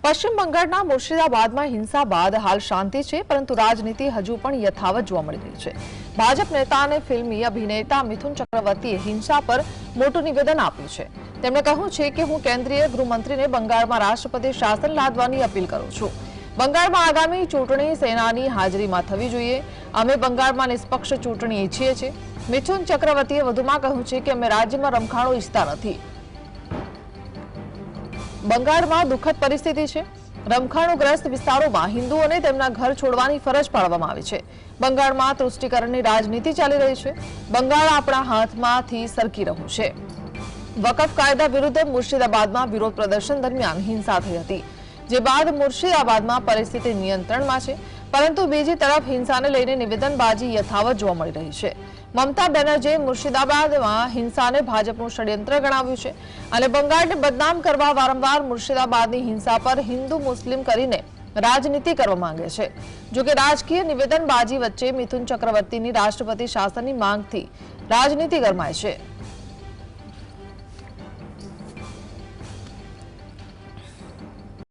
પશ્ચિમ બંગાળના મુર્શિદાબાદમાં હિંસા બાદ હાલ શાંતિ છે, પરંતુ રાજનીતિ હજુ પણ યથાવત જોવા મળી રહી છે। ભાજપ નેતા અને ફિલ્મી અભિનેતા મિથુન ચક્રવર્તીએ હિંસા પર મોટું નિવેદન આપ્યું છે। તેમણે કહ્યું છે કે હું કેન્દ્રીય ગૃહમંત્રીને બંગાળમાં રાષ્ટ્રપતિ શાસન લાદવાની અપીલ કરું છું। બંગાળમાં આગામી ચૂંટણી સેનાની હાજરીમાં થવી જોઈએ। અમે બંગાળમાં નિષ્પક્ષ ચૂંટણી ઈચ્છીએ છીએ। મિથુન ચક્રવર્તીએ વધુમાં કહ્યું છે કે અમે રાજ્યમાં રમખાણો ઈચ્છતા નથી। બંગાળમાં દુઃખદ પરિસ્થિતિ છે। રમખાણોગ્રસ્ત વિસ્તારોમાં હિન્દુઓને તેમના ઘર છોડવાની ફરજ પાડવામાં આવી છે। બંગાળમાં તુષ્ટિકરણની રાજનીતિ ચાલી રહી છે। બંગાળ આપણા હાથમાંથી સરકી રહ્યું છે। વકફ કાયદા વિરુદ્ધ મુર્શિદાબાદમાં વિરોધ પ્રદર્શન દરમિયાન હિંસા થઈ હતી, જે બાદ મુર્શિદાબાદમાં પરિસ્થિતિ નિયંત્રણમાં છે, પરંતુ બીજી તરફ હિંસાને લઈને નિવેદનબાજી યથાવત જોવા મળી રહી છે। મમતા બેનર્જીએ મુર્શિદાબાદમાં હિંસાને ભાજપનું ષડયંત્ર ગણાવ્યું છે અને બંગાળને બદનામ કરવા વારંવાર મુર્શિદાબાદની હિંસા પર હિન્દુ મુસ્લિમ કરીને રાજનીતિ કરવા માંગે છે। જોકે રાજકીય નિવેદનબાજી વચ્ચે મિથુન ચક્રવર્તીની રાષ્ટ્રપતિ શાસનની માંગથી રાજનીતિ ગરમાય છે।